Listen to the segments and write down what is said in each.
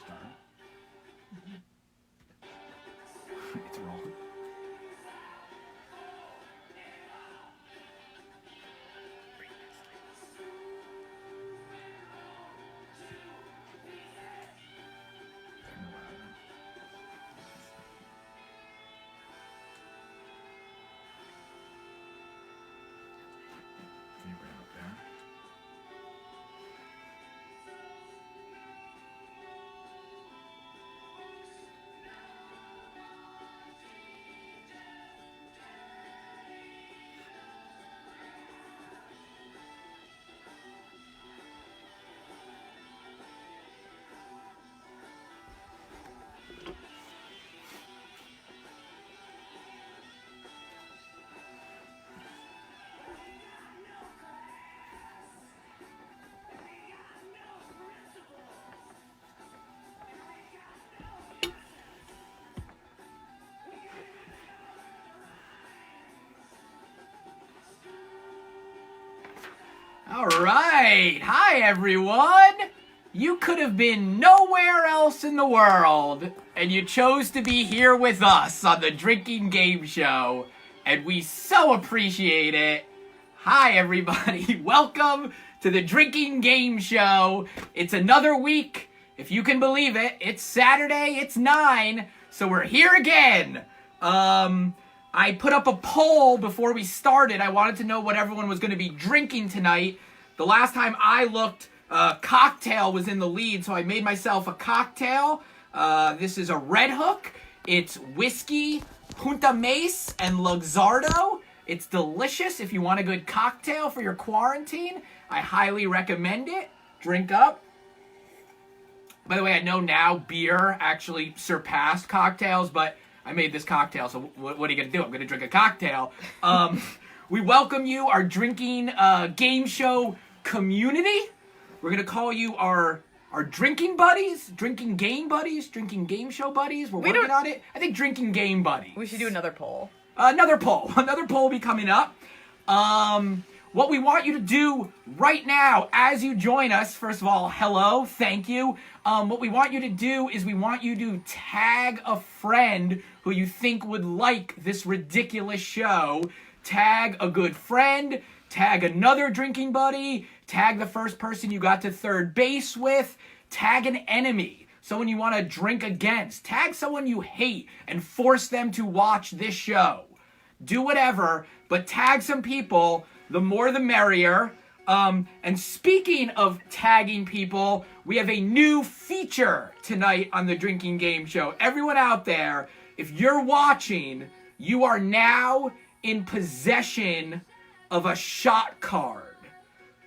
start. It's rolling. Favorite out there. All right. Hi, everyone. You could have been nowhere else in the world, and you chose to be here with us on the Drinking Game Show, and we so appreciate it. Hi, everybody. Welcome to the Drinking Game Show. It's another week. If you can believe it, it's Saturday, it's 9, so we're here again. I put up a poll before we started. I wanted to know what everyone was going to be drinking tonight. The last time I looked, cocktail was in the lead, so I made myself a cocktail. This is a Red Hook. It's whiskey, Punta Mace, and Luxardo. It's delicious if you want a good cocktail for your quarantine. I highly recommend it. Drink up. By the way, I know now beer actually surpassed cocktails, but I made this cocktail, so what are you going to do? I'm going to drink a cocktail. We welcome you, our drinking game show community. We're going to call you our drinking buddies, drinking game buddies, drinking game show buddies. We're working on it. I think drinking game buddies. We should do another poll. Another poll will be coming up. What we want you to do right now as you join us, first of all, hello, thank you. What we want you to do is we want you to tag a friend who you think would like this ridiculous show. Tag a good friend, tag another drinking buddy, tag the first person you got to third base with, tag an enemy, someone you want to drink against, tag someone you hate and force them to watch this show. Do whatever, but tag some people. The more the merrier. And speaking of tagging people, we have a new feature tonight on the Drinking Game Show. Everyone out there, if you're watching, you are now in possession of a shot card.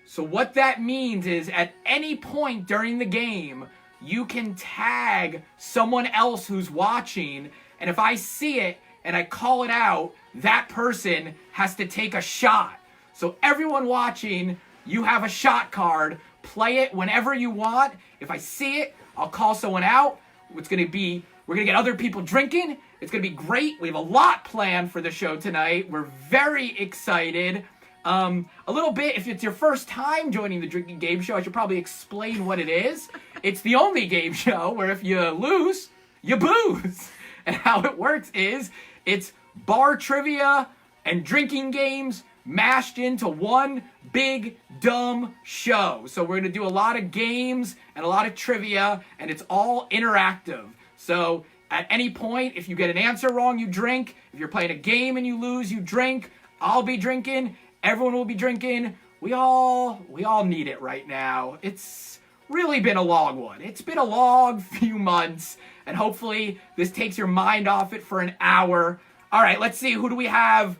So what that means is at any point during the game, you can tag someone else who's watching, and if I see it and I call it out, that person has to take a shot. So everyone watching, you have a shot card. Play it whenever you want. If I see it, I'll call someone out. We're going to get other people drinking. It's going to be great. We have a lot planned for the show tonight. We're very excited. A little bit, if it's your first time joining the Drinking Game Show, I should probably explain what it is. It's the only game show where if you lose, you booze. And how it works is it's bar trivia and drinking games mashed into one big dumb show. So we're going to do a lot of games and a lot of trivia, and it's all interactive. So at any point, if you get an answer wrong, you drink. If you're playing a game and you lose, you drink. I'll be drinking. Everyone will be drinking. We all need it right now. It's really been a long one. It's been a long few months, and hopefully this takes your mind off it for an hour. All right, let's see. Who do we have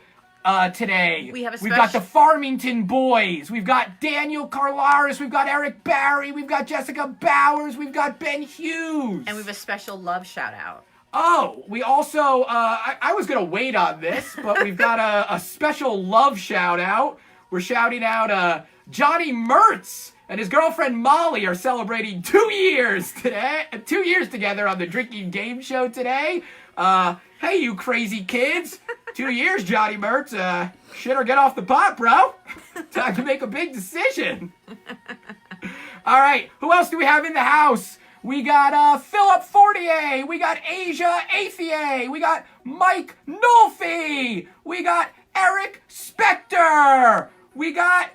today? We've got the Farmington Boys. We've got Daniel Carlaris. We've got Eric Barry. We've got Jessica Bowers. We've got Ben Hughes. And we have a special love shout out. Oh, we also, I was going to wait on this, but we've got a special love shout out. We're shouting out Johnny Mertz and his girlfriend Molly are celebrating 2 years today. 2 years together on the Drinking Game Show today. Hey, you crazy kids. 2 years, Johnny Mertz. Shit or get off the pot, bro. Time to make a big decision. All right, who else do we have in the house? We got Philip Fortier. We got Asia Athier. We got Mike Nolfi. We got Eric Spector. We got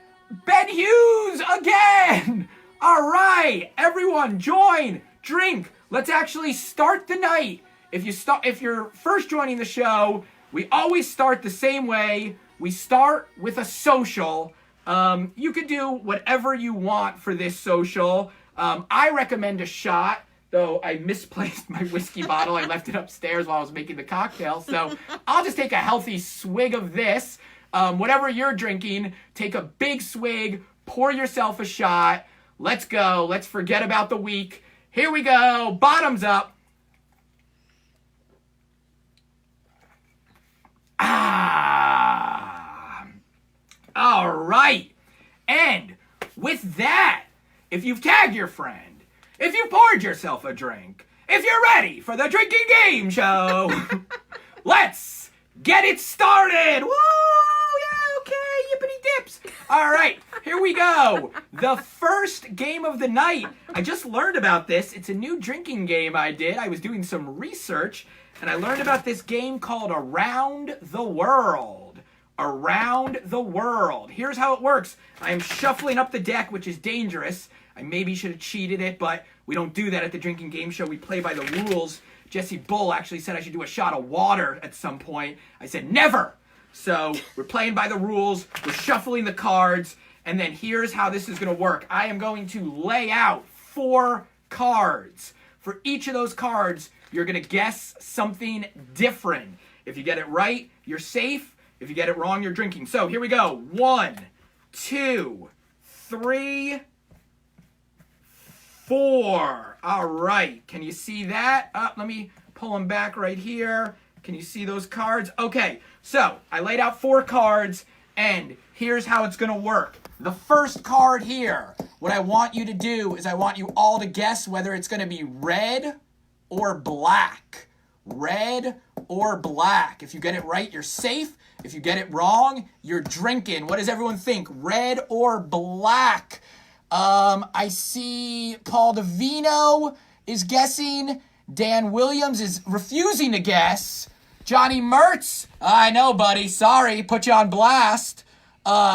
Ben Hughes again. All right, everyone, join, drink. Let's actually start the night. If you're first joining the show, we always start the same way. We start with a social. You could do whatever you want for this social. I recommend a shot, though I misplaced my whiskey bottle. I left it upstairs while I was making the cocktail. So I'll just take a healthy swig of this. Whatever you're drinking, take a big swig, pour yourself a shot. Let's go. Let's forget about the week. Here we go. Bottoms up. All right. And with that, if you've tagged your friend, if you've poured yourself a drink, if you're ready for the drinking game show, let's get it started. Woo! Yeah, okay, yippity dips. All right, here we go. The first game of the night. I just learned about this. It's a new drinking game I did. I was doing some research, and I learned about this game called Around the World. Around the World. Here's how it works. I am shuffling up the deck, which is dangerous. I maybe should have cheated it, but we don't do that at the drinking game show. We play by the rules. Jesse Bull actually said I should do a shot of water at some point. I said never. So we're playing by the rules. We're shuffling the cards. And then here's how this is going to work. I am going to lay out 4 cards. For each of those cards, you're going to guess something different. If you get it right, you're safe. If you get it wrong, you're drinking. So here we go. 1, 2, 3, 4. All right. Can you see that? Let me pull them back right here. Can you see those cards? Okay. So I laid out 4 cards, and here's how it's going to work. The first card here, what I want you to do is I want you all to guess whether it's going to be red or black. Red or black. If you get it right, you're safe. If you get it wrong, you're drinking. What does everyone think? Red or black? I see Paul Davino is guessing. Dan Williams is refusing to guess. Johnny Mertz, I know, buddy. Sorry, put you on blast.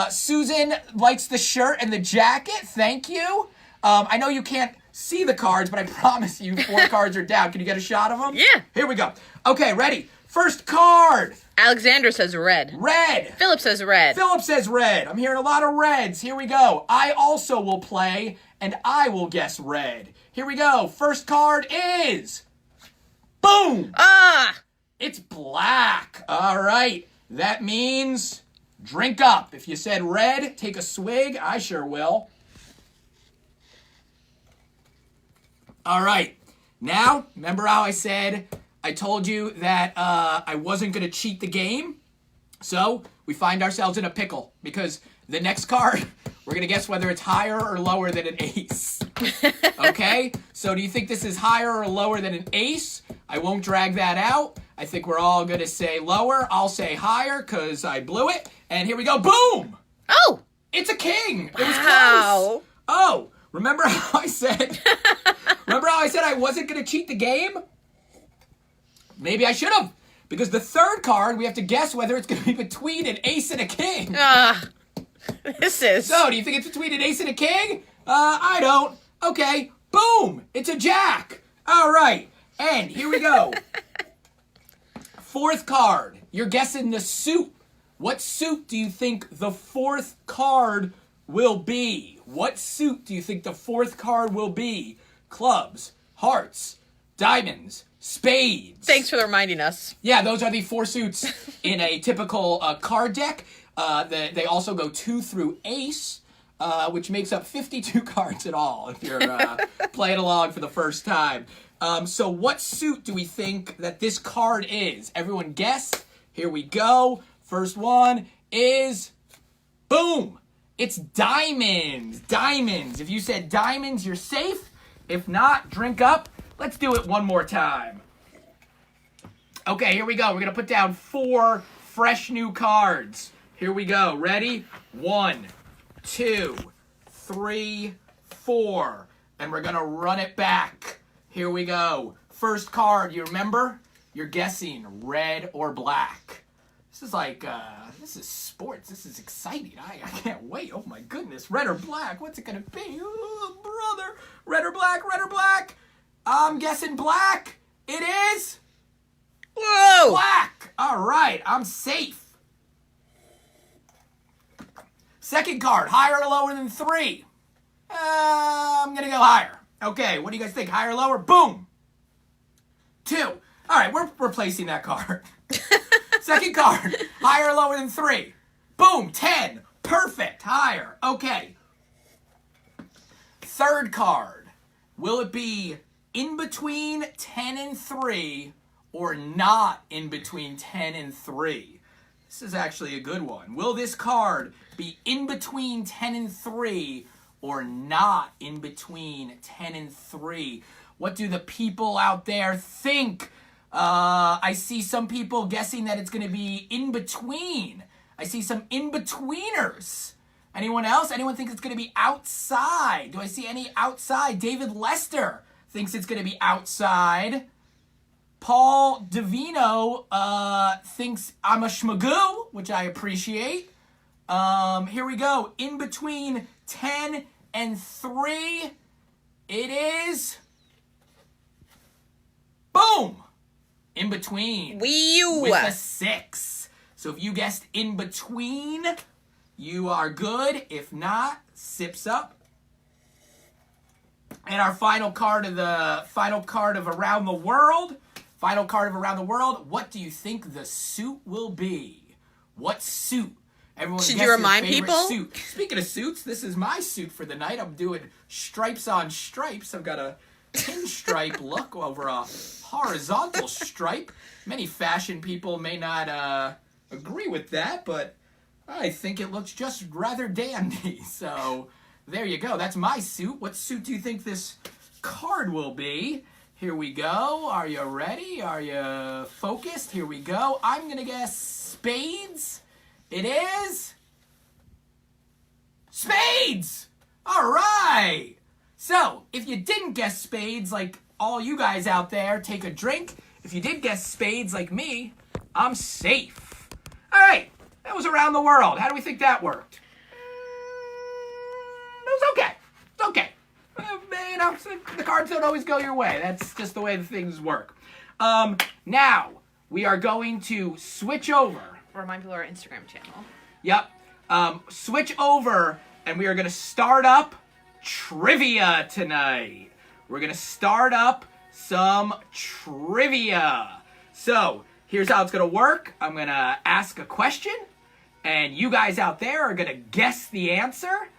Susan likes the shirt and the jacket. Thank you. I know you can't see the cards, but I promise you 4 cards are down. Can you get a shot of them? Yeah. Here we go. Okay, ready? First card. Alexander says red. Red. Philip says red. Philip says red. I'm hearing a lot of reds. Here we go. I also will play, and I will guess red. Here we go. First card is... boom! It's black. All right. That means drink up. If you said red, take a swig. I sure will. All right. Now, remember how I said... I told you that I wasn't going to cheat the game. So we find ourselves in a pickle because the next card, we're going to guess whether it's higher or lower than an ace. Okay? So do you think this is higher or lower than an ace? I won't drag that out. I think we're all going to say lower. I'll say higher because I blew it. And here we go. Boom! Oh! It's a king. It was Wow. close. Oh, remember how I said I wasn't going to cheat the game? Maybe I should have, because the third card, we have to guess whether it's going to be between an ace and a king. This is... So, do you think it's between an ace and a king? I don't. Okay, boom, it's a jack. All right, and here we go. 4th card, you're guessing the suit. What suit do you think the 4th card will be? What suit do you think the 4th card will be? Clubs, hearts, diamonds, spades. Thanks for reminding us. Yeah, those are the 4 suits in a typical card deck. They also go 2 through ace, which makes up 52 cards in all if you're playing along for the first time. So what suit do we think that this card is? Everyone guess. Here we go. First one is, boom, it's diamonds. Diamonds. If you said diamonds, you're safe. If not, drink up. Let's do it one more time. Okay, here we go. We're going to put down 4 fresh new cards. Here we go. Ready? 1, 2, 3, 4. And we're going to run it back. Here we go. First card, you remember? You're guessing red or black. This is like, this is sports. This is exciting. I can't wait. Oh my goodness. Red or black? What's it gonna be? Oh, brother. Red or black? Red or black? I'm guessing black. It is Whoa! black. All right, I'm safe. Second card, higher or lower than 3? I'm gonna go higher. Okay, what do you guys think? Higher or lower? Boom. 2. All right, we're replacing that card. Second card, higher or lower than 3? Boom, 10. Perfect, higher. Okay. Third card, will it be in between 10 and 3 or not in between 10 and 3? This is actually a good one. Will this card be in between 10 and 3 or not in between 10 and 3? What do the people out there think? I see some people guessing that it's going to be in between. I see some in-betweeners. Anyone else? Anyone thinks it's going to be outside? Do I see any outside? David Lester thinks it's going to be outside. Paul Davino thinks I'm a schmagoo, which I appreciate. Here we go. In between 10 and 3, it is... Boom! In between. Wee-oo. With a 6. So if you guessed in between, you are good. If not, sips up. And our final card of Around the World. Final card of Around the World. What do you think the suit will be? What suit? Everyone Should guess you your remind favorite people? Suit. Speaking of suits, this is my suit for the night. I'm doing stripes on stripes. I've got a pinstripe look over a horizontal stripe. Many fashion people may not agree with that, but I think it looks just rather dandy. So there you go. That's my suit. What suit do you think this card will be? Here we go. Are you ready? Are you focused? Here we go. I'm going to guess spades. It is spades. All right. So, if you didn't guess spades like all you guys out there, take a drink. If you did guess spades like me, I'm safe. All right. That was Around the World. How do we think that worked? It was okay. It's okay. You know, the cards don't always go your way. That's just the way the things work. Now, we are going to switch over. Remind people our Instagram channel. Yep. Switch over, and we are going to start up trivia tonight. We're going to start up some trivia. So, here's how it's going to work. I'm going to ask a question, and you guys out there are going to guess the answer.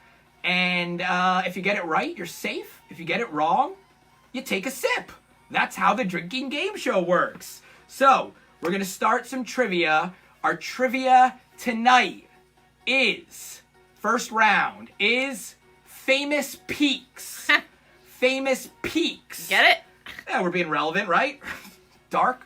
And if you get it right, you're safe. If you get it wrong, you take a sip. That's how the drinking game show works. So, we're going to start some trivia. Our trivia tonight is, first round, is famous peaks. Famous peaks. Get it? Yeah, we're being relevant, right? Dark.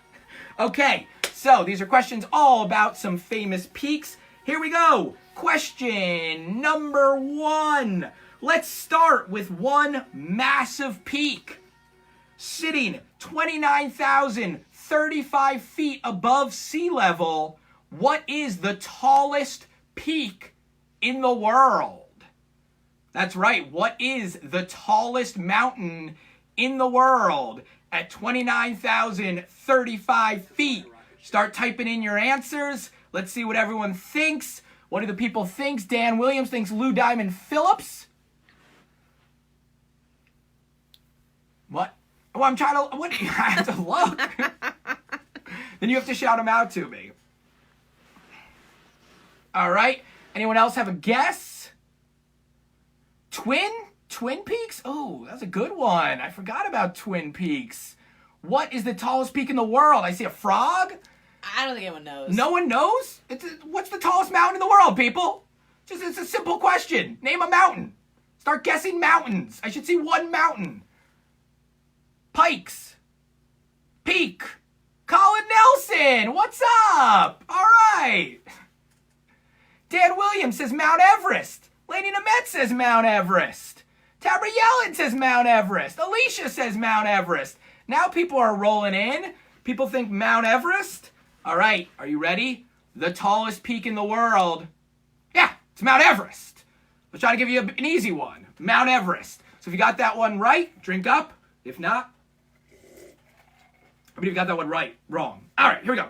Okay, so these are questions all about some famous peaks. Here we go. Question number 1. Let's start with one massive peak. Sitting 29,035 feet above sea level, what is the tallest peak in the world? That's right. What is the tallest mountain in the world at 29,035 feet? Start typing in your answers. Let's see what everyone thinks. What do the people think? Dan Williams thinks Lou Diamond Phillips. What? Oh, I'm trying to... What? I have to look. Then you have to shout them out to me. All right. Anyone else have a guess? Twin Peaks? Oh, that's a good one. I forgot about Twin Peaks. What is the tallest peak in the world? I see a frog. I don't think anyone knows. No one knows? What's the tallest mountain in the world, people? It's a simple question. Name a mountain. Start guessing mountains. I should see one mountain. Pikes. Peak. Colin Nelson, what's up? All right. Dan Williams says Mount Everest. Lady Nemeth says Mount Everest. Tabra Yellen says Mount Everest. Alicia says Mount Everest. Now people are rolling in. People think Mount Everest. All right, are you ready? The tallest peak in the world. Yeah, it's Mount Everest. Let's try to give you an easy one. Mount Everest. So if you got that one right, drink up. If not, I believe you got that one right. Wrong. All right, here we go.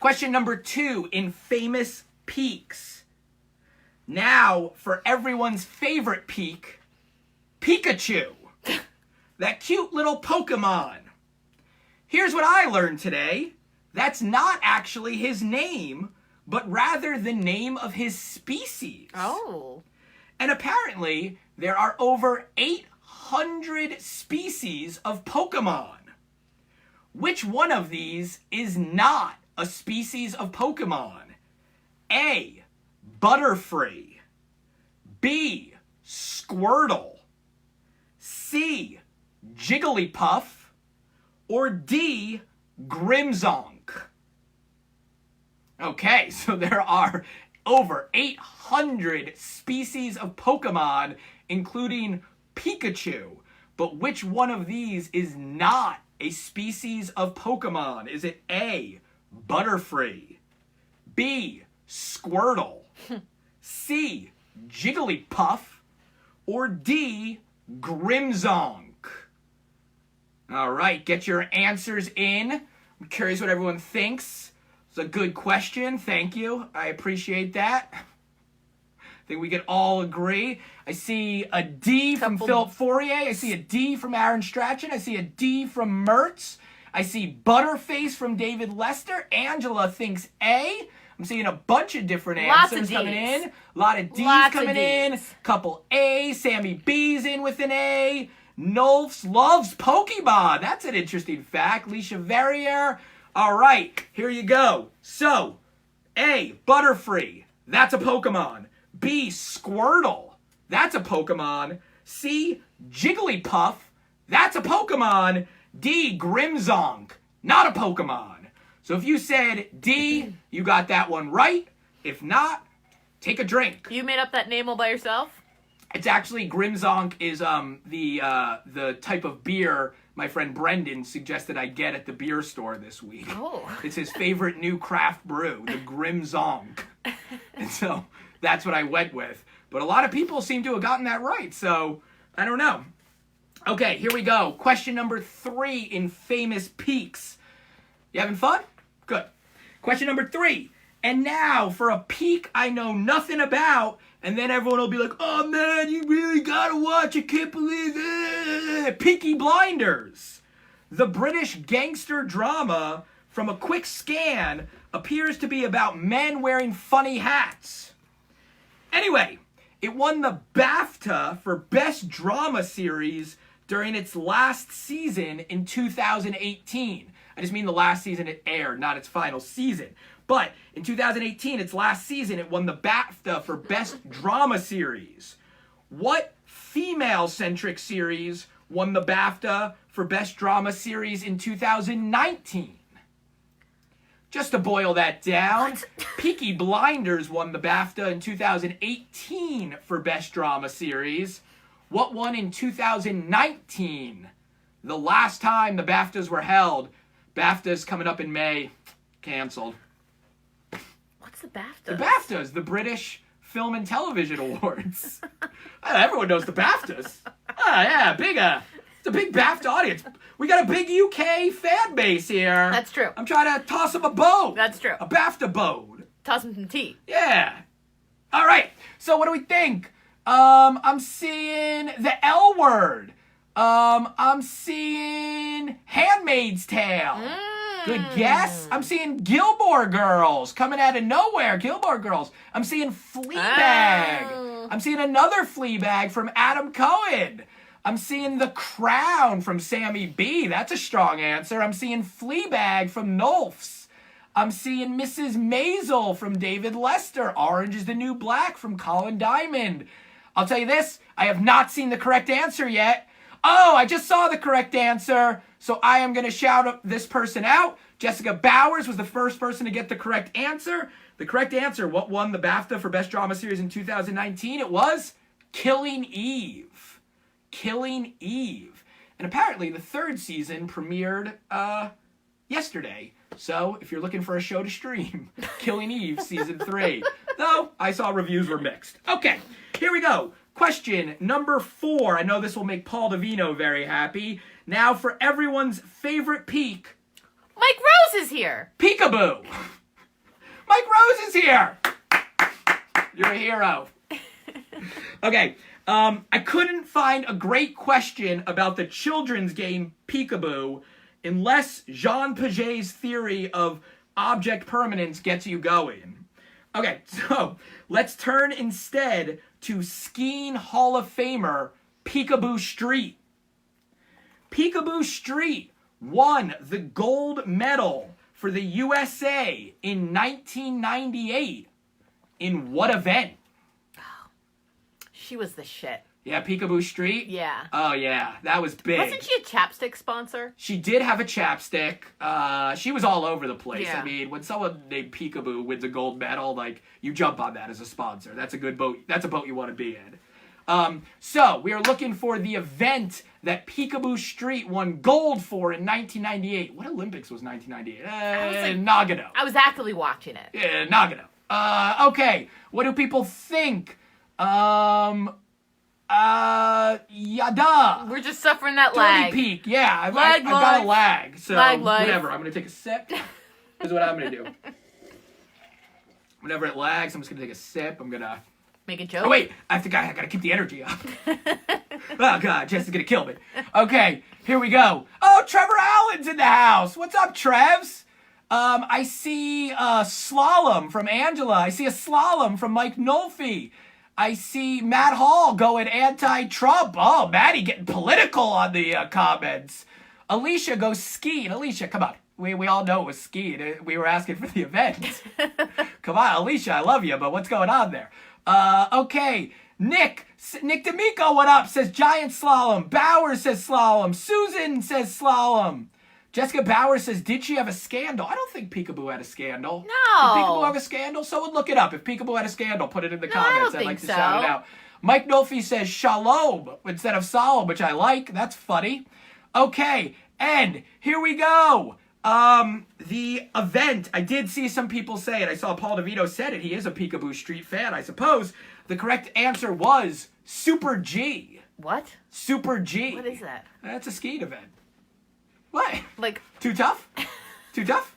Question number 2 in famous peaks. Now, for everyone's favorite peak, Pikachu. That cute little Pokemon. Here's what I learned today. That's not actually his name, but rather the name of his species. Oh. And apparently, there are over 800 species of Pokemon. Which one of these is not a species of Pokemon? A. Butterfree. B. Squirtle. C. Jigglypuff. Or D. Grimmzonk. Okay, so there are over 800 species of Pokemon, including Pikachu. But which one of these is not a species of Pokemon? Is it A. Butterfree, B. Squirtle, C. Jigglypuff, or D. Grimmzonk? All right, get your answers in. I'm curious what everyone thinks. It's a good question. Thank you. I appreciate that. I think we can all agree. I see a D from Philip Fourier. I see a D from Aaron Strachan. I see a D from Mertz. I see Butterface from David Lester. Angela thinks A. I'm seeing a bunch of different answers coming in. A lot of D's coming in. Couple A. Sammy B's in with an A. Nolfs loves Pokemon. That's an interesting fact. Leisha Verrier. All right, here you go. So, A. Butterfree. That's a Pokemon. B. Squirtle. That's a Pokemon. C. Jigglypuff. That's a Pokemon. D. Grimmzonk. Not a Pokemon. So if you said D, you got that one right. If not, take a drink. You made up that name all by yourself? It's actually Grimmzonk is the type of beer my friend Brendan suggested I get at the beer store this week. Oh. It's his favorite new craft brew, the Grimmzonk. And so that's what I went with. But a lot of people seem to have gotten that right, so I don't know. Okay, here we go. Question number 3 in famous peaks. You having fun? Good. Question number 3. And now for a peak I know nothing about, and then everyone will be like, oh man, you really gotta watch, I can't believe it. Peaky Blinders. The British gangster drama, from a quick scan, appears to be about men wearing funny hats. Anyway, it won the BAFTA for Best Drama Series during its last season in 2018. I just mean the last season it aired, not its final season. But in 2018, its last season, it won the BAFTA for Best Drama Series. What female-centric series won the BAFTA for Best Drama Series in 2019? Just to boil that down, Peaky Blinders won the BAFTA in 2018 for Best Drama Series. What won in 2019? The last time the BAFTAs were held. BAFTA's coming up in May. Canceled. What's the BAFTA? The BAFTAs, the British Film and Television Awards. Everyone knows the BAFTAs. Yeah, it's a big BAFTA audience. We got a big UK fan base here. That's true. I'm trying to toss them a boat. That's true. A BAFTA boat. Toss them some tea. Yeah. All right. So what do we think? I'm seeing the L Word. I'm seeing Handmaid's Tale. Good guess. I'm seeing Gilmore Girls coming out of nowhere. Gilmore Girls. I'm seeing Fleabag. Oh. I'm seeing another Fleabag from Adam Cohen. I'm seeing The Crown from Sammy B. That's a strong answer. I'm seeing Fleabag from Nolfs. I'm seeing Mrs. Maisel from David Lester. Orange is the New Black from Colin Diamond. I'll tell you this, I have not seen the correct answer yet. Oh, I just saw the correct answer. So I am going to shout this person out. Jessica Bowers was the first person to get the correct answer. The correct answer, what won the BAFTA for Best Drama Series in 2019? It was Killing Eve. Killing Eve. And apparently the third season premiered yesterday. So if you're looking for a show to stream, Killing Eve season 3. Though I saw reviews were mixed. Okay, here we go. Question number 4. I know this will make Paul Davino very happy. Now for everyone's favorite peak, Mike Rose is here. Peekaboo. Mike Rose is here. You're a hero. Okay, I couldn't find a great question about the children's game Peekaboo unless Jean Piaget's theory of object permanence gets you going. Okay, so let's turn instead to skiing Hall of Famer Peekaboo Street. Peekaboo Street won the gold medal for the USA in 1998. In what event? She was the shit. Yeah, Peekaboo Street? Yeah. Oh, yeah, that was big. Wasn't she a chapstick sponsor? She did have a chapstick. She was all over the place. Yeah. I mean, when someone named Peekaboo wins a gold medal, like, you jump on that as a sponsor. That's a good boat. That's a boat you want to be in. So, we are looking for the event that Peekaboo Street won gold for in 1998. What Olympics was 1998? Nagano. I was actively watching it. Yeah, Nagano. Okay, what do people think? Yada. We're just suffering that Dirty lag. Peak. Yeah, I've Lag got a life. lag. So, Lag life. whatever. I'm going to take a sip. This is what I'm going to do. Whenever it lags, I'm just going to take a sip. I'm going to... Make a joke. Oh, wait. I got to keep the energy up. Oh, God. Jess is going to kill me. Okay, here we go. Oh, Trevor Allen's in the house. What's up, Trevs? I see a slalom from Angela. I see a slalom from Mike Nolfi. I see Matt Hall going anti-Trump. Oh, Matty getting political on the comments. Alicia goes skiing. Alicia, come on. We all know it was skiing. We were asking for the event. Come on, Alicia, I love you, but what's going on there? Okay. Nick D'Amico, what up? Says giant slalom. Bauer says slalom. Susan says slalom. Jessica Bauer says, did she have a scandal? I don't think Peekaboo had a scandal. No. Did Peekaboo have a scandal? Someone look it up. If Peekaboo had a scandal, put it in the comments. don't I'd like think to so. shout it out. Mike Nolfi says shalom instead of solemn, which I like. That's funny. Okay, and here we go. The event, I did see some people say it. I saw Paul DeVito said it. He is a Peekaboo Street fan, I suppose. The correct answer was Super G. What? Super G. What is that? That's a skiing event. What? Like, Too tough? Too tough?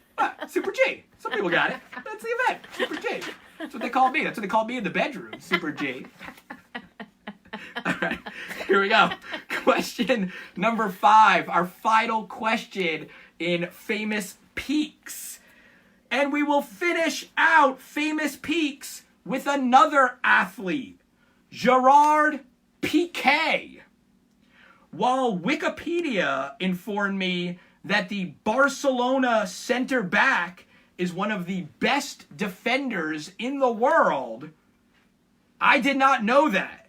Super G. Some people got it. That's the event. Super G. That's what they call me. That's what they call me in the bedroom. Super G. All right. Here we go. Question number 5. Our final question in Famous Peaks. And we will finish out Famous Peaks with another athlete. Gerard Piqué. While Wikipedia informed me that the Barcelona center back is one of the best defenders in the world, I did not know that.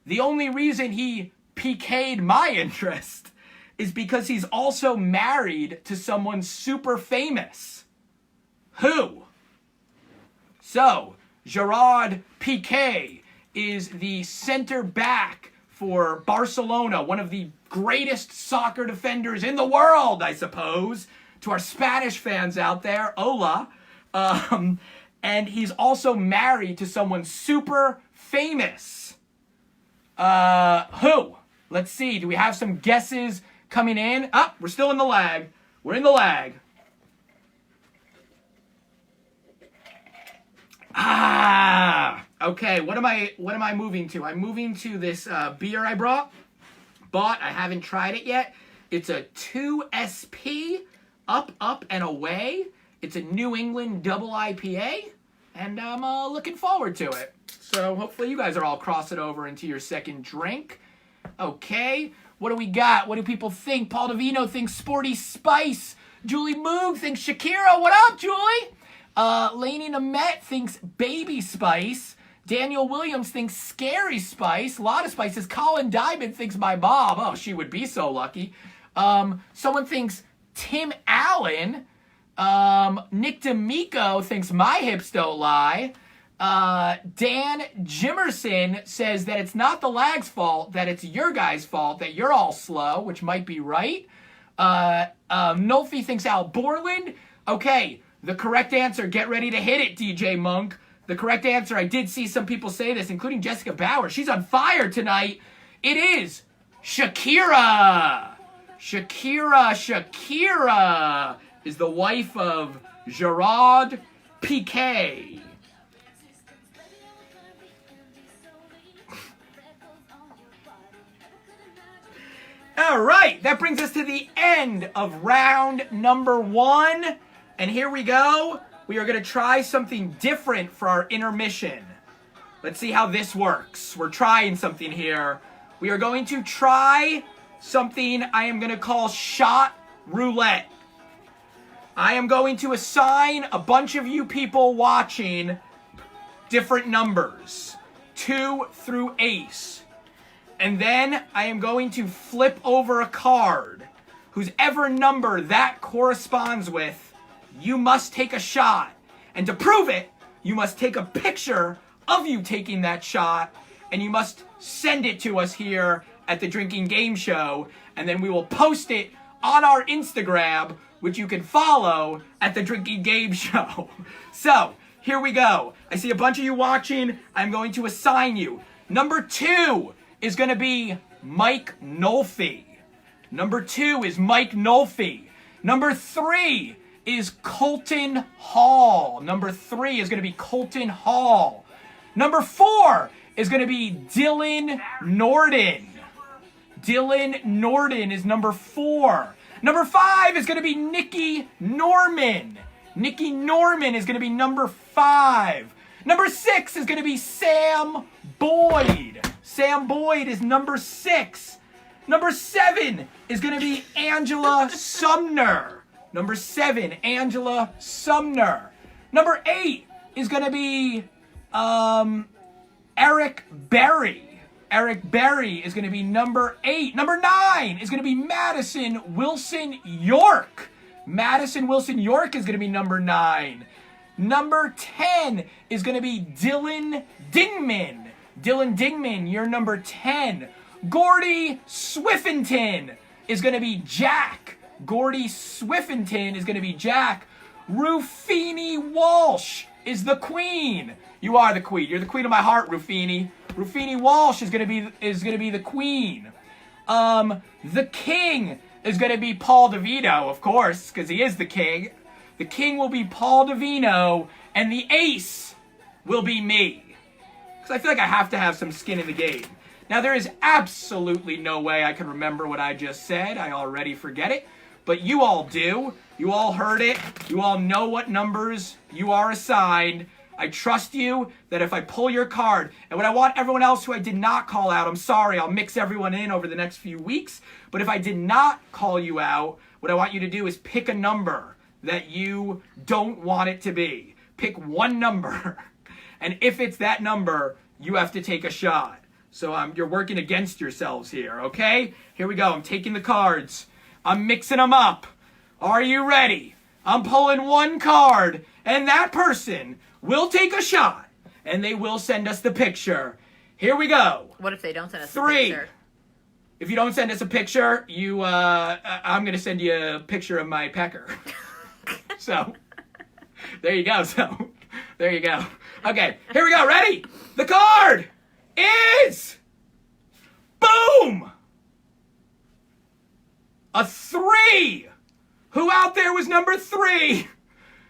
The only reason he piqued my interest is because he's also married to someone super famous. Who? So, Gerard Piqué is the center back for Barcelona, one of the greatest soccer defenders in the world, I suppose. To our Spanish fans out there, hola. And he's also married to someone super famous. Who? Let's see. Do we have some guesses coming in? We're still in the lag. We're in the lag. Okay, what am I moving to? I'm moving to this beer I bought. I haven't tried it yet. It's a 2SP up and away. It's a New England double IPA, and I'm looking forward to it. So hopefully you guys are all crossing over into your second drink. Okay, what do we got? What do people think? Paul Davino thinks Sporty Spice. Julie Moog thinks Shakira. What up, Julie? Lainey Nemeth thinks Baby Spice. Daniel Williams thinks Scary Spice. A lot of spices. Colin Diamond thinks my mom. Oh, she would be so lucky. Someone thinks Tim Allen. Nick D'Amico thinks my hips don't lie. Dan Jimerson says that it's not the lag's fault, that it's your guys' fault, that you're all slow, which might be right. Nolfi thinks Al Borland. Okay, the correct answer, get ready to hit it, DJ Monk. The correct answer, I did see some people say this, including Jessica Bauer. She's on fire tonight. It is Shakira. Shakira is the wife of Gerard Piqué. All right, that brings us to the end of round number 1. And here we go. We are going to try something different for our intermission. Let's see how this works. We're trying something here. We are going to try something I am going to call shot roulette. I am going to assign a bunch of you people watching different numbers, 2 through ace. And then I am going to flip over a card. Whose ever number that corresponds with, you must take a shot. And to prove it, you must take a picture of you taking that shot, and you must send it to us here at the Drinking Game Show, and then we will post it on our Instagram, which you can follow at the Drinking Game Show. So, here we go. I see a bunch of you watching. I'm going to assign you. Number 2 is going to be Mike Nolfi. Number 2 is Mike Nolfi. Number 3 is Colton Hall. Number 3 is going to be Colton Hall. Number 4 is going to be Dylan Norden. Dylan Norden is number 4. Number 5 is going to be Nikki Norman. Nikki Norman is going to be number 5. Number 6 is going to be Sam Boyd. Sam Boyd is number 6. Number 7 is going to be Angela Sumner. Number 7, Angela Sumner. Number 8 is going to be Eric Berry. Eric Berry is going to be number 8. Number 9 is going to be Madison Wilson York. Madison Wilson York is going to be number 9. Number 10 is going to be Dylan Dingman. Dylan Dingman, you're number 10. Gordy Swiffington is going to be Jack. Gordy Swiffington is going to be Jack. Rufini Walsh is the queen. You are the queen. You're the queen of my heart, Rufini. Rufini Walsh is going to be the queen. The king is going to be Paul DeVito, of course, because he is the king. The king will be Paul DeVito, and the ace will be me. Because I feel like I have to have some skin in the game. Now, there is absolutely no way I can remember what I just said. I already forget it. But you all do. You all heard it. You all know what numbers you are assigned. I trust you that if I pull your card, and what I want everyone else who I did not call out, I'm sorry, I'll mix everyone in over the next few weeks. But if I did not call you out, what I want you to do is pick a number that you don't want it to be. Pick one number. And if it's that number, you have to take a shot. So you're working against yourselves here, okay? Here we go. I'm taking the cards. I'm mixing them up. Are you ready? I'm pulling one card, and that person will take a shot, and they will send us the picture. Here we go. What if they don't send us 3. a picture? If you don't send us a picture, I'm going to send you a picture of my pecker. So, there you go. So, there you go. Okay, here we go. Ready? The card is... Boom! A 3! Who out there was number 3?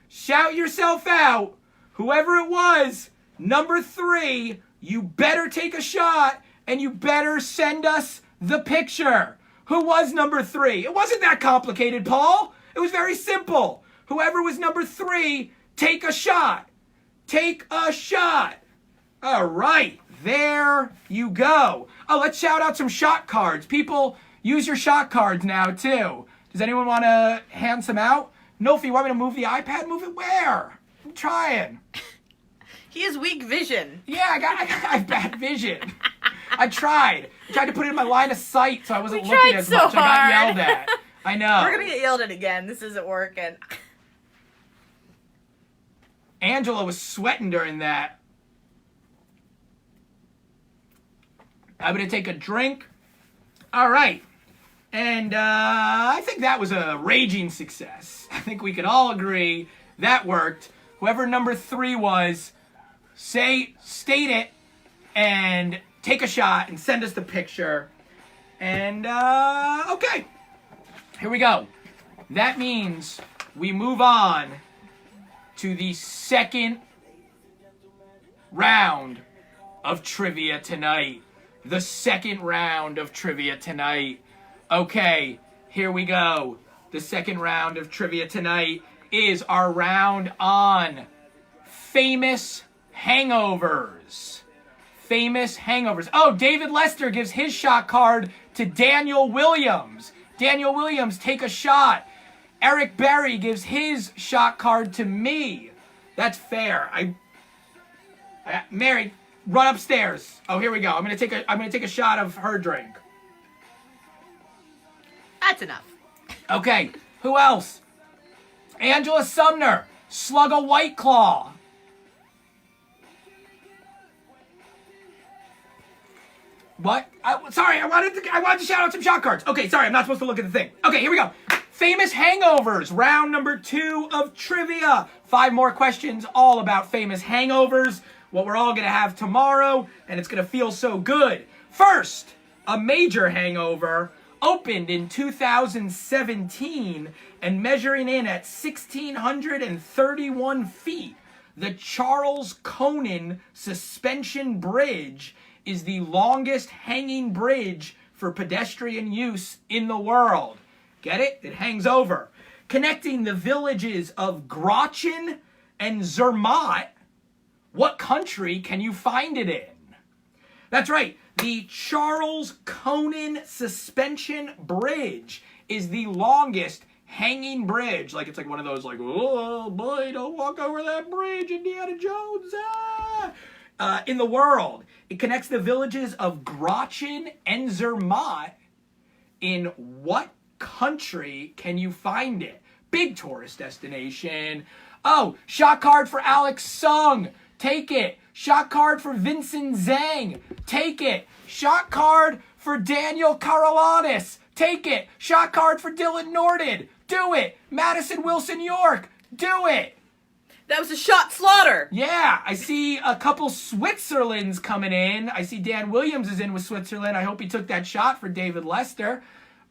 Shout yourself out. Whoever it was, number 3, you better take a shot and you better send us the picture. Who was number 3? It wasn't that complicated, Paul. It was very simple. Whoever was number 3, take a shot. Take a shot. All right, there you go. Oh, let's shout out some shot cards. People, use your shot cards now, too. Does anyone want to hand some out? No, if you want me to move the iPad, move it where? I'm trying. He has weak vision. Yeah, I got bad vision. I tried to put it in my line of sight so I wasn't looking as so much. hard. I got yelled at. I know. We're going to get yelled at again. This isn't working. Angela was sweating during that. I'm going to take a drink. All right. And I think that was a raging success. I think we could all agree that worked. Whoever number 3 was, state it and take a shot and send us the picture. And, okay. Here we go. That means we move on to the second round of trivia tonight. The second round of trivia tonight. Okay, here we go. The second round of trivia tonight is our round on famous hangovers. Famous hangovers. Oh, David Lester gives his shot card to Daniel Williams. Daniel Williams, take a shot. Eric Berry gives his shot card to me. That's fair. Mary, run upstairs. Oh, here we go. I'm gonna take a shot of her drink. That's enough. Okay, who else? Angela Sumner, slug a White Claw. What? Sorry, I wanted to shout out some shot cards. Okay, sorry, I'm not supposed to look at the thing. Okay, here we go. Famous hangovers, round number 2 of trivia. 5 more questions all about famous hangovers, what we're all gonna have tomorrow, and it's gonna feel so good. First, a major hangover opened in 2017 and measuring in at 1,631 feet. The Charles Conan Suspension Bridge is the longest hanging bridge for pedestrian use in the world. Get it? It hangs over. Connecting the villages of Grochin and Zermatt. What country can you find it in? That's right. The Charles Conan Suspension Bridge is the longest hanging bridge. It's like one of those oh boy, don't walk over that bridge, Indiana Jones. In the world. It connects the villages of Grochin and Zermatt. In what country can you find it? Big tourist destination. Oh, shot card for Alex Sung. Take it. Shot card for Vincent Zhang. Take it. Shot card for Daniel Karolanis. Take it. Shot card for Dylan Nordin. Do it. Madison Wilson York. Do it. That was a shot slaughter. Yeah, I see a couple Switzerlands coming in. I see Dan Williams is in with Switzerland. I hope he took that shot for David Lester.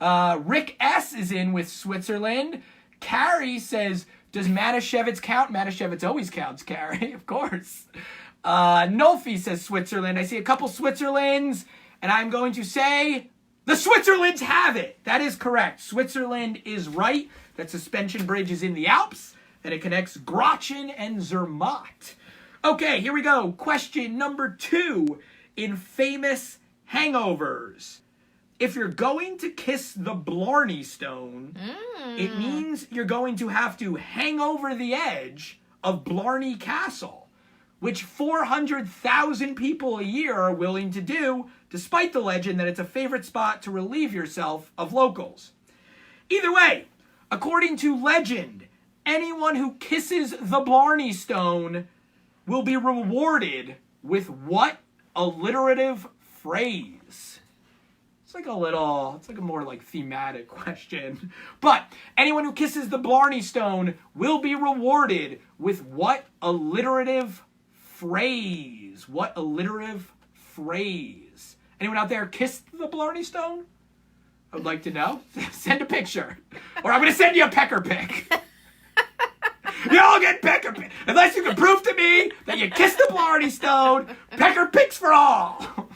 Rick S. is in with Switzerland. Carrie says, does Manischewitz count? Manischewitz always counts, Carrie, of course. Nolfi says Switzerland. I see a couple Switzerlands, and I'm going to say the Switzerlands have it. That is correct. Switzerland is right. That suspension bridge is in the Alps, and it connects Grochin and Zermatt. Okay, here we go. Question number 2 in famous hangovers. If you're going to kiss the Blarney Stone, it means you're going to have to hang over the edge of Blarney Castle, which 400,000 people a year are willing to do, despite the legend that it's a favorite spot to relieve yourself of locals. Either way, according to legend, anyone who kisses the Blarney Stone will be rewarded with what alliterative phrase? It's like a more thematic question. But anyone who kisses the Blarney Stone will be rewarded with what alliterative phrase? What alliterative phrase? Anyone out there kissed the Blarney Stone? I would like to know. Send a picture. Or I'm going to send you a pecker pic. You all get pecker pic. Unless you can prove to me that you kissed the Blarney Stone, pecker pics for all.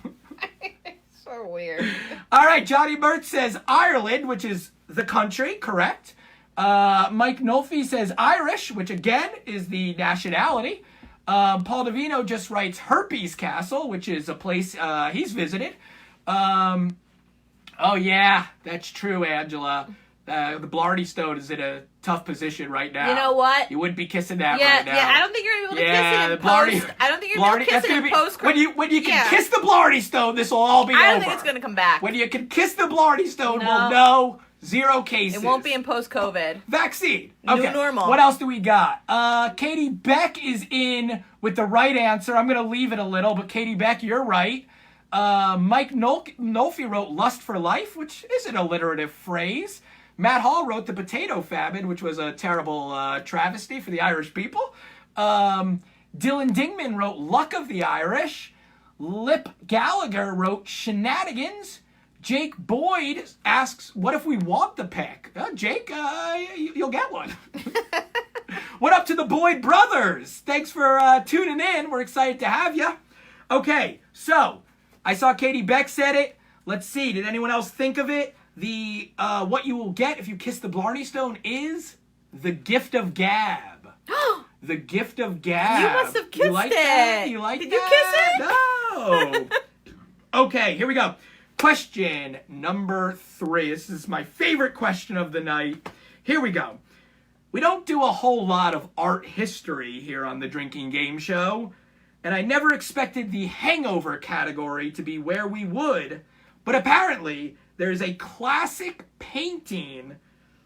So weird. All right, Johnny Burt says Ireland, which is the country, correct. Mike Nolfi says Irish, which again is the nationality. Paul Davino just writes Herpes Castle, which is a place he's visited. Oh yeah, that's true, Angela. The Blarney Stone is in a tough position right now. You know what? You wouldn't be kissing that right now. Yeah, I don't think you're able to kiss it in post. I don't think you're able to kiss it in post. When you can kiss the Blarney Stone, this will all be over. I don't think it's going to come back. When you can kiss the Blarney Stone, we'll know 0 cases. It won't be in post-COVID. Vaccine. Okay. New normal. What else do we got? Katie Beck is in with the right answer. I'm going to leave it a little, but Katie Beck, you're right. Mike Nolfi wrote Lust for Life, which is an alliterative phrase. Matt Hall wrote The Potato Famine, which was a terrible travesty for the Irish people. Dylan Dingman wrote Luck of the Irish. Lip Gallagher wrote Shenanigans. Jake Boyd asks, what if we want the pick? Jake, you'll get one. What up to the Boyd brothers? Thanks for tuning in. We're excited to have you. Okay, so I saw Katie Beck said it. Let's see. Did anyone else think of it? The what you will get if you kiss the Blarney Stone is the gift of gab. The gift of gab. You must have kissed like it. That? You like Did that? you kiss it? No. Okay, here we go. Question number 3. This is my favorite question of the night. Here we go. We don't do a whole lot of art history here on the Drinking Game Show, and I never expected the hangover category to be where we would, but apparently there's a classic painting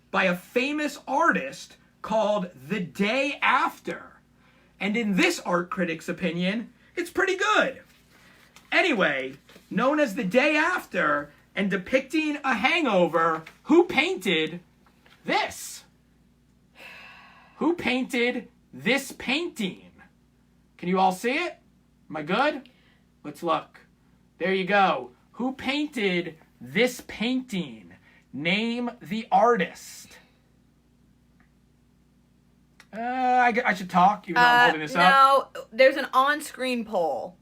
by a famous artist called The Day After. And in this art critic's opinion, it's pretty good. Anyway, known as The Day After and depicting a hangover, who painted this? Who painted this painting? Can you all see it? Am I good? Let's look. There you go. Who painted this painting? Name the artist. I should talk, even though I'm holding this up. No, there's an on-screen poll.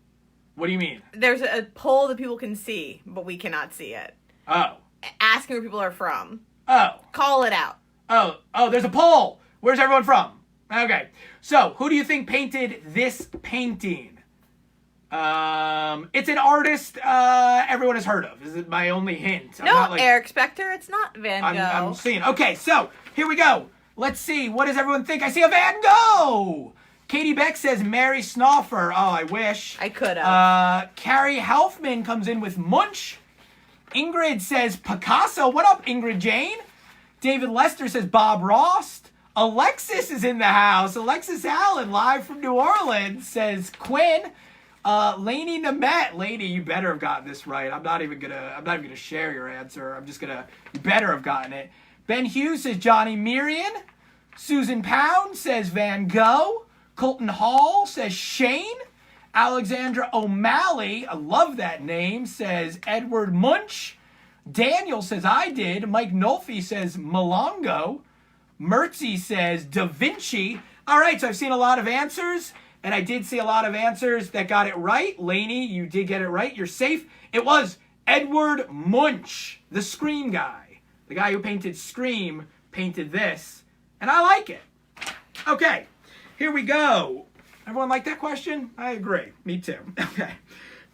What do you mean? There's a poll that people can see, but we cannot see it. Oh. Asking where people are from. Oh. Call it out. Oh, there's a poll. Where's everyone from? Okay. So, who do you think painted this painting? It's an artist everyone has heard of. Is it my only hint? No, Eric Spector. It's not Van Gogh. I'm seeing. Okay, so here we go. Let's see. What does everyone think? I see a Van Gogh. Katie Beck says Mary Snoffer. Oh, I wish. I could have. Carrie Helfman comes in with Munch. Ingrid says Picasso. What up, Ingrid Jane? David Lester says Bob Ross. Alexis is in the house. Alexis Allen, live from New Orleans, says Quinn. Lainey Nemeth. Lainey, you better have gotten this right. I'm not even gonna share your answer. You better have gotten it. Ben Hughes says Johnny Merian. Susan Pound says Van Gogh. Colton Hall says Shane. Alexandra O'Malley, I love that name, says Edward Munch. Daniel says I did. Mike Nolfi says Malongo. Mertzi says Da Vinci. All right, so I've seen a lot of answers, and I did see a lot of answers that got it right. Lainey, you did get it right. You're safe. It was Edward Munch, the Scream guy. The guy who painted Scream painted this, and I like it. Okay, here we go. Everyone like that question? I agree. Me too. Okay.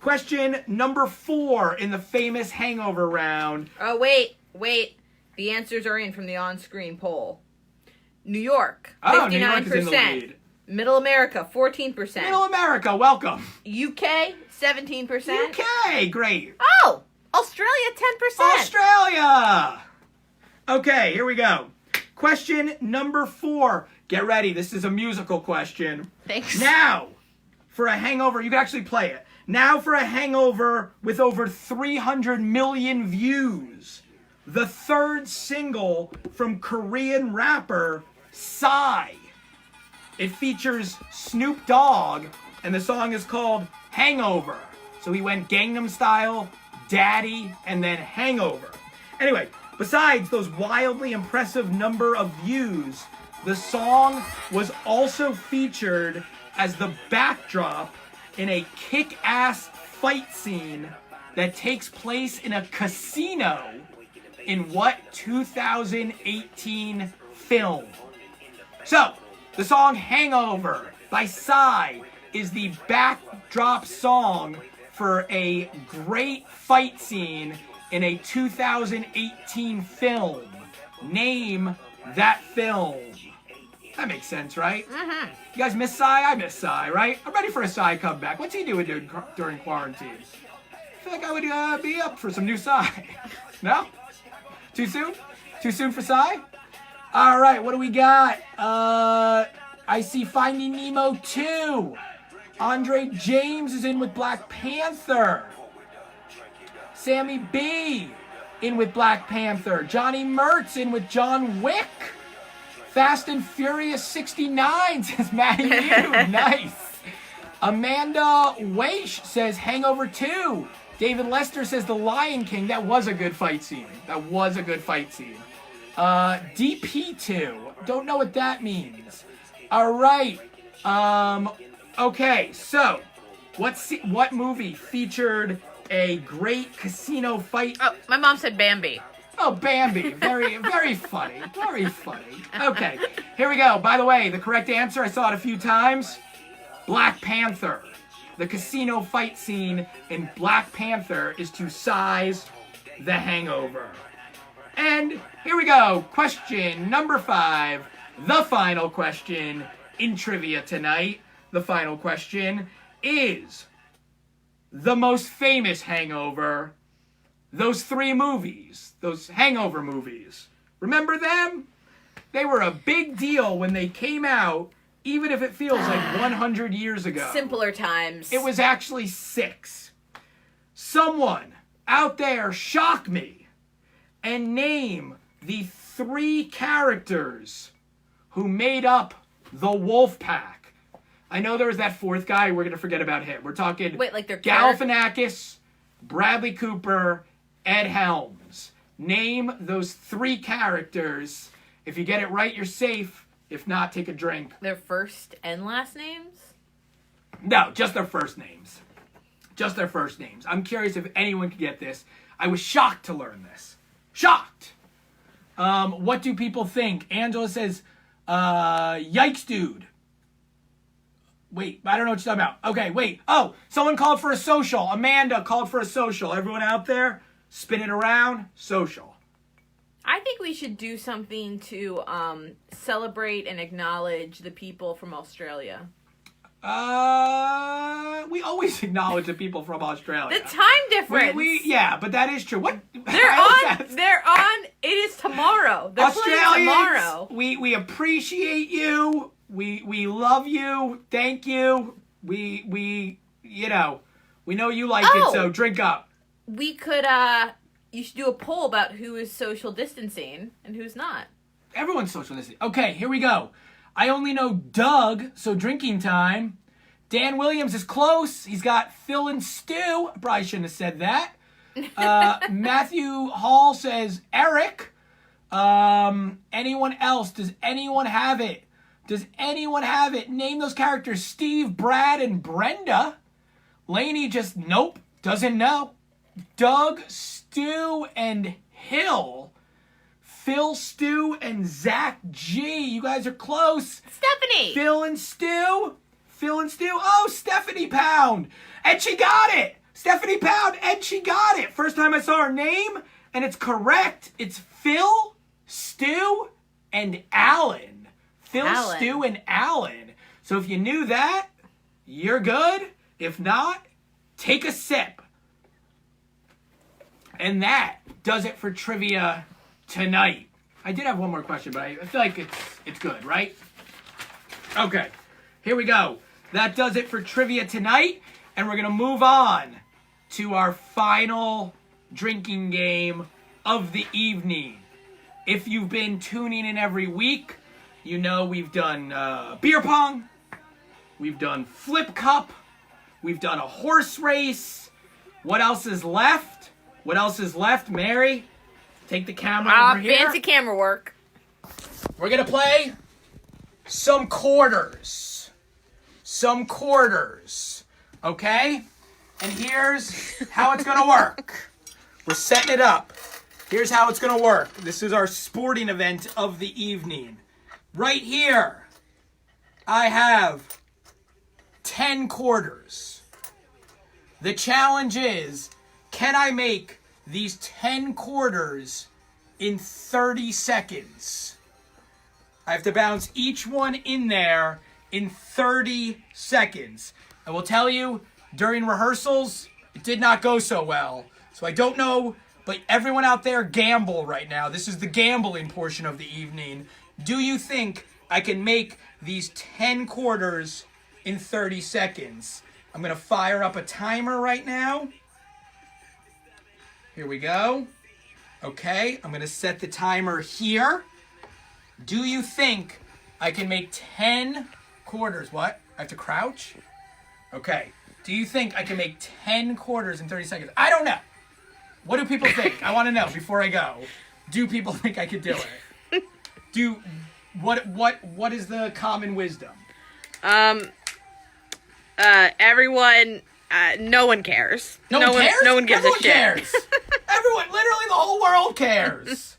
Question number 4 in the famous hangover round. Oh, wait. The answers are in from the on-screen poll. New York, 59%. New York is in the lead. Middle America, 14%. Middle America, welcome. UK, 17%. UK, great. Oh, Australia, 10%. Australia. Okay, here we go. Question number 4. Get ready. This is a musical question. Thanks. Now, for a hangover, you can actually play it. Now for a hangover with over 300 million views. The third single from Korean rapper Psy. It features Snoop Dogg, and the song is called Hangover. So he went Gangnam Style, Daddy, and then Hangover. Anyway, besides those wildly impressive number of views, the song was also featured as the backdrop in a kick-ass fight scene that takes place in a casino in what 2018 film? So, the song Hangover by Psy is the backdrop song for a great fight scene in a 2018 film. Name that film. That makes sense, right? Mm-hmm. You guys miss Psy? I miss Psy, right? I'm ready for a Psy comeback. What's he doing during quarantine? I feel like I would be up for some new Psy. No? Too soon? Too soon for Psy? All right, what do we got? I see Finding Nemo 2. Andre James is in with Black Panther. Sammy B in with Black Panther. Johnny Mertz in with John Wick. Fast and Furious 69 says Matty U. Nice. Amanda Weish says Hangover 2. David Lester says The Lion King. That was a good fight scene. DP2. Don't know what that means. All right. Okay, so what movie featured a great casino fight? Oh, my mom said Bambi. Oh, Bambi. Very, very funny. Very funny. Okay, here we go. By the way, the correct answer, I saw it a few times. Black Panther. The casino fight scene in Black Panther is to size The Hangover. And here we go. Question number 5. The final question in trivia tonight. The final question is the most famous hangover. Those 3 movies, those hangover movies. Remember them? They were a big deal when they came out, even if it feels like 100 years ago. Simpler times. It was actually 6. Someone out there shock me and name the 3 characters who made up the Wolf Pack. I know there was that 4th guy. We're going to forget about him. We're talking they're Galifianakis, Bradley Cooper, Ed Helms. Name those 3 characters. If you get it right, you're safe. If not, take a drink. Their first and last names? No, just their first names. Just their first names. I'm curious if anyone could get this. I was shocked to learn this. Shocked! What do people think? Angela says, yikes, dude. Wait, I don't know what you're talking about. Okay, wait. Oh, someone called for a social. Amanda called for a social. Everyone out there, spin it around. Social. I think we should do something to celebrate and acknowledge the people from Australia. We always acknowledge the people from Australia. The time difference. Yeah, but that is true. What? They're on. It is tomorrow. They're playing tomorrow. We appreciate you. We love you. Thank you. We know you like it, so drink up. We could you should do a poll about who is social distancing and who's not. Everyone's social distancing. Okay, here we go. I only know Doug, so drinking time. Dan Williams is close. He's got Phil and Stu. I probably shouldn't have said that. Matthew Hall says Eric. Anyone else? Does anyone have it? Name those characters. Steve, Brad, and Brenda. Lainey just, nope, doesn't know. Doug, Stu, and Hill. Phil, Stu, and Zach G. You guys are close. Stephanie. Phil and Stu. Oh, Stephanie Pound. And she got it. Stephanie Pound, and she got it. First time I saw her name, and it's correct. It's Phil, Stu, and Alan. Stu, and Alan. So if you knew that, you're good. If not, take a sip. And that does it for trivia tonight. I did have one more question, but I feel like it's good, right? Okay, here we go. That does it for trivia tonight, and we're going to move on to our final drinking game of the evening. If you've been tuning in every week, you know we've done beer pong, we've done flip cup, we've done a horse race. What else is left? Mary, take the camera over here. Fancy camera work. We're going to play some quarters. Okay? And here's how it's going to work. We're setting it up. Here's how it's going to work. This is our sporting event of the evening. Right here, I have 10 quarters. The challenge is, can I make these 10 quarters in 30 seconds? I have to bounce each one in there in 30 seconds. I will tell you, during rehearsals, it did not go so well. So I don't know, but everyone out there gamble right now. This is the gambling portion of the evening. Do you think I can make these 10 quarters in 30 seconds? I'm going to fire up a timer right now. Here we go. Okay, I'm gonna set the timer here. Do you think I can make 10 quarters? What? I have to crouch? Okay. Do you think I can make 10 quarters in 30 seconds? I don't know. What do people think? I want to know before I go. Do people think I could do it? What is the common wisdom? Everyone, no one cares. No one cares? No one gives Everyone a shit. cares. Everyone, literally the whole world cares.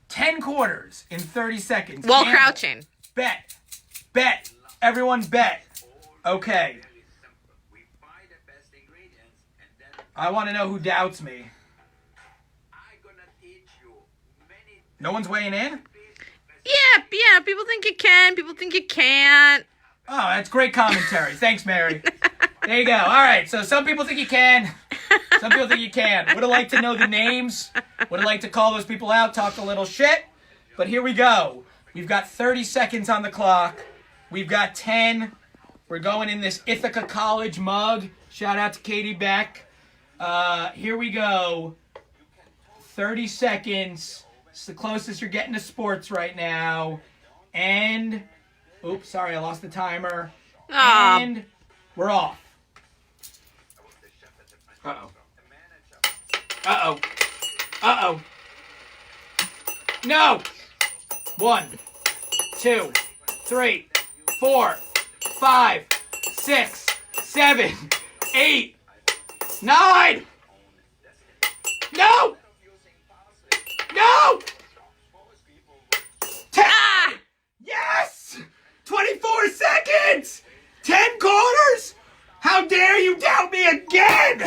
10 quarters in 30 seconds. While Campbell. crouching. Bet. Everyone bet. Okay. I want to know who doubts me. No one's weighing in? Yeah. People think you can. People think you can't. Oh, that's great commentary. Thanks, Mary. There you go. All right. So some people think you can. Some people think you can. Would have liked to know the names. Would have liked to call those people out, talk a little shit. But here we go. We've got 30 seconds on the clock. We've got 10. We're going in this Ithaca College mug. Shout out to Katie Beck. Here we go. 30 seconds. It's the closest you're getting to sports right now. And, oops, sorry, I lost the timer. And we're off. Uh-oh. No! 1, 2, 3, 4, 5, 6, 7, 8, 9! No! 10! Yes! 24 seconds! 10 quarters? How dare you doubt me again?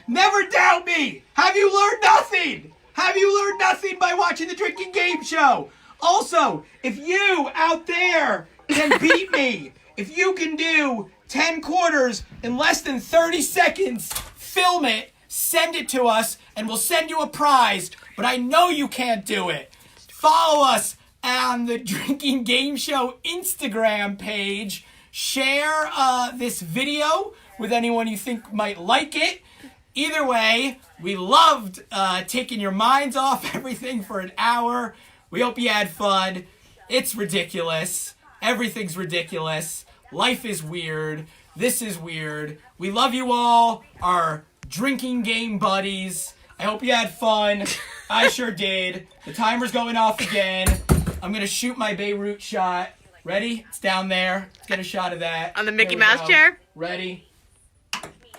Never doubt me! Have you learned nothing? Have you learned nothing by watching the drinking game show? Also, if you out there can beat me, if you can do 10 quarters in less than 30 seconds, film it, send it to us, and we'll send you a prize. But I know you can't do it. Follow us on the Drinking Game Show Instagram page. Share this video with anyone you think might like it. Either way, we loved taking your minds off everything for an hour. We hope you had fun. It's ridiculous. Everything's ridiculous. Life is weird. This is weird. We love you all, our drinking game buddies. I hope you had fun. I sure did. The timer's going off again. I'm going to shoot my Beirut shot. Ready? It's down there. Let's get a shot of that. On the Mickey There we Mouse go. chair? Ready?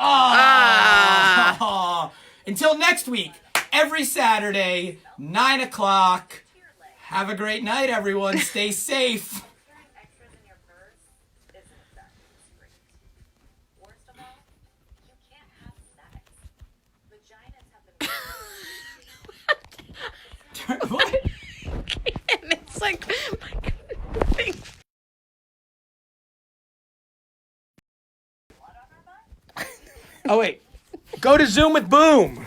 Oh! Until next week, every Saturday, 9 o'clock. Have a great night, everyone. Stay safe. Extras in your purse isn't that great. Worst of all, you can't have sex. Vaginas have been. What? And it's like, thing. Oh, wait. Go to Zoom with Boom.